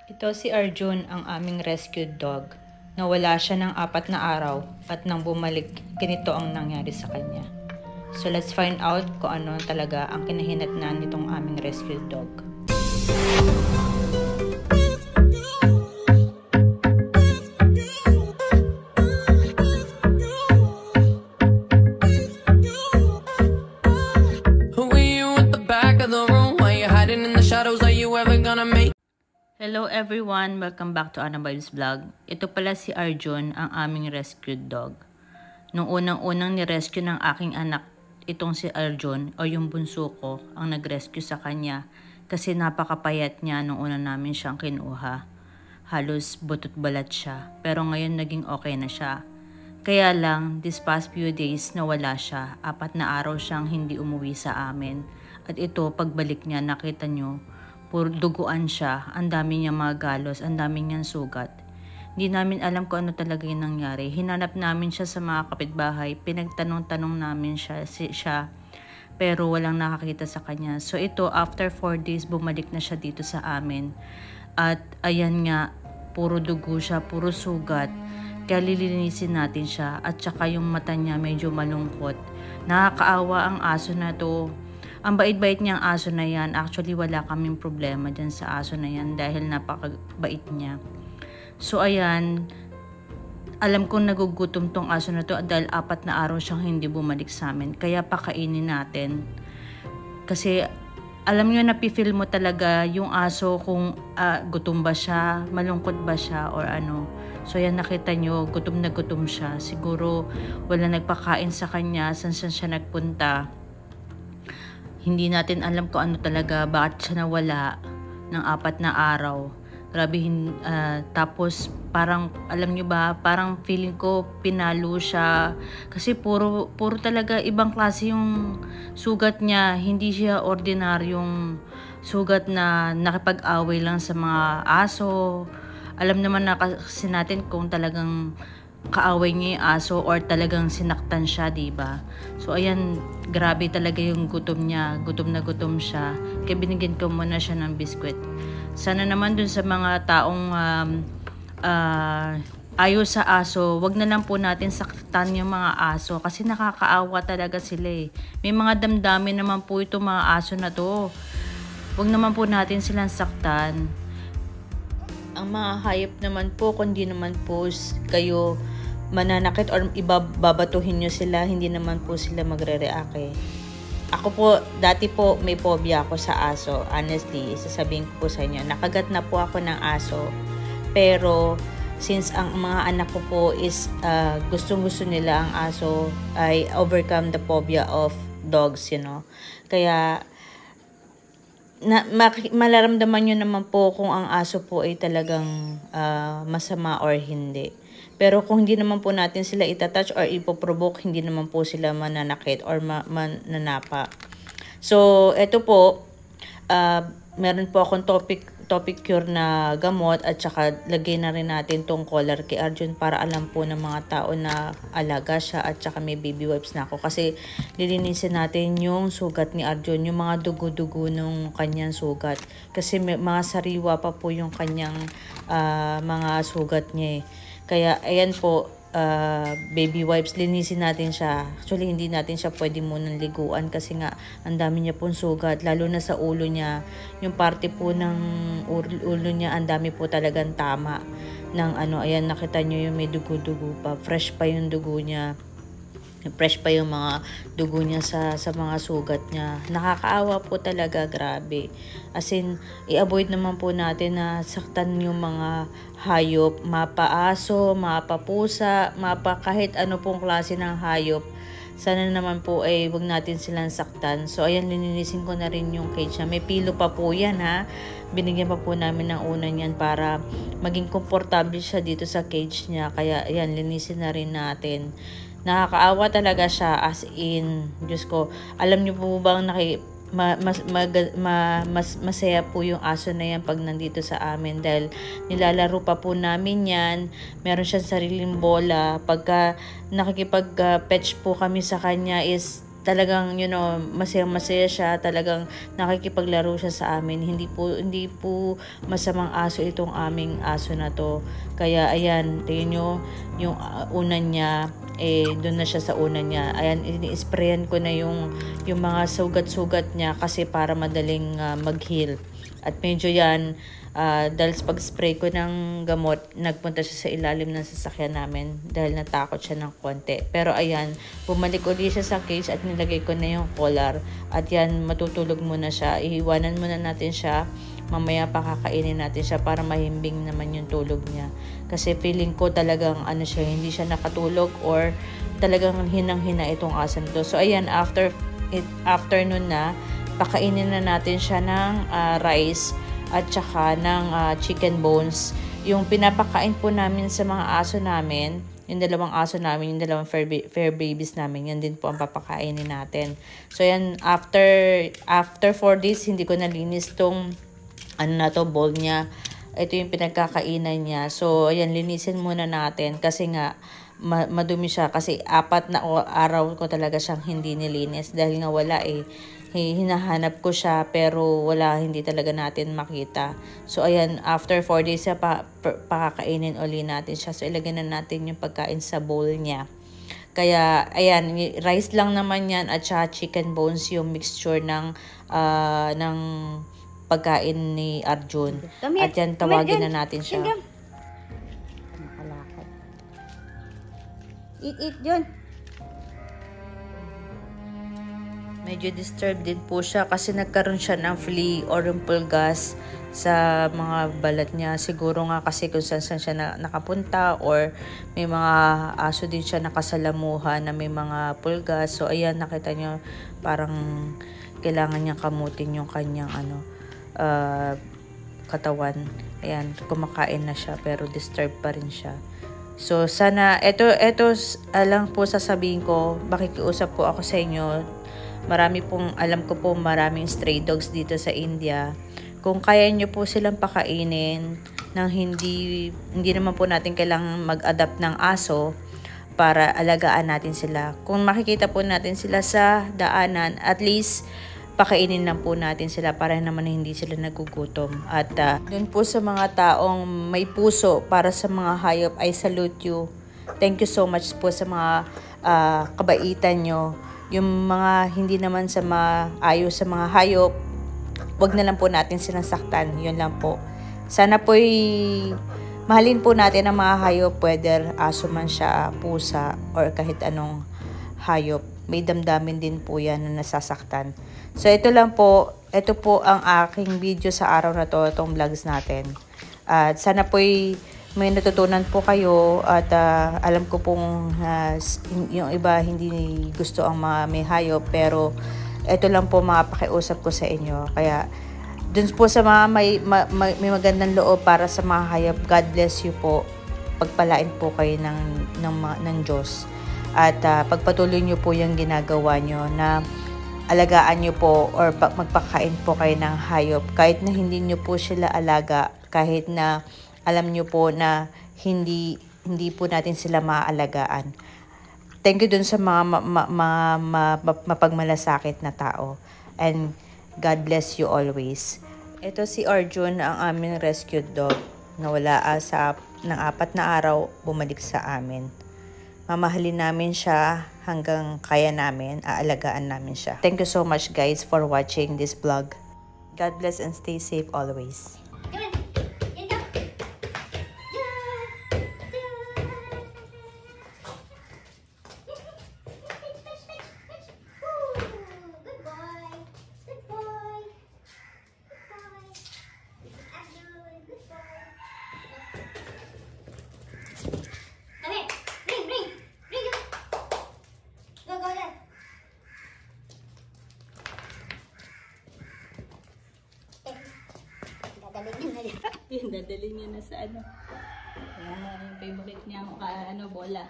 Ito si Arjun, ang aming rescued dog. Nawala siya ng 4 na araw at nang bumalik, ganito ang nangyari sa kanya. So let's find out kung ano talaga ang kinahinatnan nitong aming rescued dog. Hello everyone! Welcome back to Annabelle's Vlog. Ito pala si Arjun, ang aming rescued dog. Nung unang-unang ni-rescue ng aking anak, itong si Arjun o yung bunso ko ang nag-rescue sa kanya kasi napakapayat niya nung una namin siyang kinuha. Halos butot balat siya, pero ngayon naging okay na siya. Kaya lang, this past few days nawala siya. 4 na araw siyang hindi umuwi sa amin. At ito, pagbalik niya, nakita nyo, puro duguan siya, ang dami niya mga galos, ang dami niyang sugat. Hindi namin alam kung ano talaga yung nangyari. Hinanap namin siya sa mga kapitbahay, pinagtanong-tanong namin siya, pero walang nakakita sa kanya. So ito, after 4 days, bumalik na siya dito sa amin. At ayan nga, puro dugo siya, puro sugat. Kaya lilinisin natin siya at saka yung mata niya medyo malungkot. Nakakaawa ang aso na to. Ang bait-bait niyang aso na yan. Actually, wala kaming problema dyan sa aso na yan dahil napakabait niya. So, ayan. Alam kong nagugutom tong aso na to dahil 4 na araw siyang hindi bumalik sa amin. Kaya pakainin natin. Kasi, alam nyo, napifeel mo talaga yung aso kung gutom ba siya, malungkot ba siya, or ano. So, ayan, nakita nyo, gutom na gutom siya. Siguro, wala nagpakain sa kanya, saan siya nagpunta. Hindi natin alam kung ano talaga, bakit siya nawala ng 4 na araw. Grabe, tapos parang, alam nyo ba, parang feeling ko pinalo siya. Kasi puro talaga ibang klase yung sugat niya. Hindi siya ordinaryong sugat na nakipag-away lang sa mga aso. Alam naman na kasi natin kung talagang kaaway niya yung aso or talagang sinaktan siya, diba? So, ayan, grabe talaga yung gutom niya. Gutom na gutom siya. Kaya binigyan ko muna siya ng biskwit. Sana naman dun sa mga taong ayaw sa aso, wag na lang po natin saktan yung mga aso kasi nakakaawa talaga sila eh. May mga damdamin naman po itong mga aso na to. Wag naman po natin silang saktan. Ang mga hayop naman po, kundi naman po kayo mananakit or ibababatuhin nyo sila, hindi naman po sila magre-react eh. Ako po, dati po may phobia ako sa aso. Honestly, sasabihin ko po sa inyo, nakagat na po ako ng aso. Pero, since ang mga anak ko po is gustong-gusto nila ang aso, I overcome the phobia of dogs, you know. Kaya, malaramdaman nyo naman po kung ang aso po ay talagang masama or hindi. Pero kung hindi naman po natin sila itatouch or ipoprovoke, hindi naman po sila mananakit or mananapa. So, ito po, meron po akong topic cure na gamot at saka lagay na rin natin tong collar kay Arjun para alam po ng mga tao na alaga siya at saka may baby wipes na ako. Kasi lilinisin natin yung sugat ni Arjun, yung mga dugo-dugo ng kanyang sugat. Kasi may mga sariwa pa po yung kanyang mga sugat niya eh. Kaya, ayan po, baby wipes, linisin natin siya. Actually, hindi natin siya pwede munang liguan kasi nga, ang dami niya pong sugat, lalo na sa ulo niya. Yung parte po ng ulo niya, ang dami po talagang tama. Ayan, nakita niyo yung may dugo-dugo pa. Fresh pa yung dugo niya. Fresh pa yung mga dugo niya sa mga sugat niya. Nakakaawa po talaga, grabe. As in, i-avoid naman po natin na saktan yung mga hayop, mapa-aso, mapa-pusa, kahit ano pong klase ng hayop. Sana naman po ay wag natin silang saktan. So, ayan, lininisin ko na rin yung cage niya. May pilo pa po yan, ha. Binigyan pa po namin ng una niyan para maging komportable siya dito sa cage niya. Kaya, ayan, linisin na rin natin. Nakakaawa talaga siya, as in, Diyos ko, alam niyo po bang masaya po yung aso na yan pag nandito sa amin dahil nilalaro pa po namin yan. Meron siyang sariling bola. Pagka nakikipag-fetch po kami sa kanya is talagang masaya siya, talagang nakikipaglaro siya sa amin. Hindi po masamang aso itong aming aso na to. Kaya ayan, tingnan nyo yung unan niya, doon na siya sa unan niya. Ayan, ini-sprayan ko na yung mga sugat-sugat niya kasi para madaling mag-heal. At medyo yan, dahil sa pag-spray ko ng gamot, nagpunta siya sa ilalim ng sasakyan namin dahil natakot siya ng konti. Pero ayan, bumalik ulit siya sa cage at nilagay ko na yung collar. At yan, matutulog muna siya. Iiwanan muna natin siya. Mamaya pakakainin natin siya para mahimbing naman yung tulog niya. Kasi feeling ko talagang hindi siya nakatulog or talagang hinang-hina itong aso nito. So ayan, afternoon na, pakainin na natin siya ng rice at saka ng chicken bones. Yung pinapakain po namin sa mga aso namin, yung dalawang aso namin, yung dalawang fair babies namin, yan din po ang papakainin natin. So yan, after 4 days, hindi ko nalinis tong bowl niya. Ito yung pinagkakainan niya. So ayan, linisin muna natin kasi nga madumi siya kasi 4 na araw ko talaga siyang hindi nilinis dahil nga wala hinahanap ko siya pero hindi talaga natin makita. So ayan, after 4 days pakakainin uli natin siya. So ilagay na natin yung pagkain sa bowl niya. Kaya ayan, rice lang naman yan at saka chicken bones yung mixture ng pagkain ni Arjun. At yan, tawagin na natin siya. Eat John. Medyo disturbed din po siya kasi nagkaroon siya ng flea or pulgas sa mga balat niya. Siguro nga kasi kung saan siya nakapunta or may mga aso din siya nakasalamuha na may mga pulgas. So ayan, nakita niyo parang kailangan niya kamutin yung kanyang katawan. Ayan, kumakain na siya pero disturbed pa rin siya. So sana, ito lang po sasabihin ko, makikiusap po ako sa inyo. Alam ko po maraming stray dogs dito sa India. Kung kaya nyo po silang pakainin nang hindi naman po natin kailangan mag-adapt ng aso para alagaan natin sila. Kung makikita po natin sila sa daanan, at least pakainin lang po natin sila para naman hindi sila nagugutom. At dun po sa mga taong may puso para sa mga hayop, I salute you. Thank you so much po sa mga kabaitan nyo. Yung mga hindi naman sa ayos sa mga hayop, wag na lang po natin sinasaktan. Yun lang po. Sana po'y mahalin po natin ang mga hayop, whether aso man siya, pusa, or kahit anong hayop. May damdamin din po yan na nasasaktan. So ito lang po, ito po ang aking video sa araw na to, itong vlogs natin. At sana po'y may natutunan po kayo at alam ko pong yung iba hindi gusto ang mga may hayop, pero ito lang po mapakiusap ko sa inyo. Kaya dun po sa mga may magandang loob para sa mga hayop, God bless you po. Pagpalain po kayo ng Diyos. At pagpatuloy nyo po yung ginagawa nyo na alagaan nyo po or magpakain po kayo ng hayop. Kahit na hindi nyo po sila alaga, kahit na alam nyo po na hindi po natin sila maaalagaan. Thank you dun sa mga mapagmalasakit na tao. And God bless you always. Ito si Arjun, ang aming rescued dog. Nawala ng 4 na araw, bumalik sa amin. Mamahalin namin siya hanggang kaya namin, aalagaan namin siya. Thank you so much guys for watching this vlog. God bless and stay safe always. Dadalhin niya na sa Ayan, yung favorite niya bola.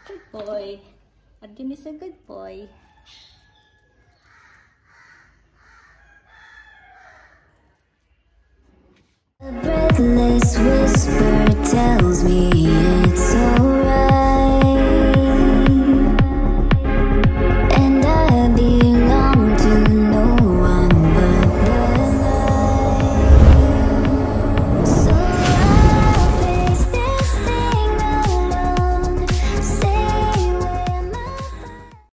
Good boy. Arjun is a good boy. A breathless whisper tells me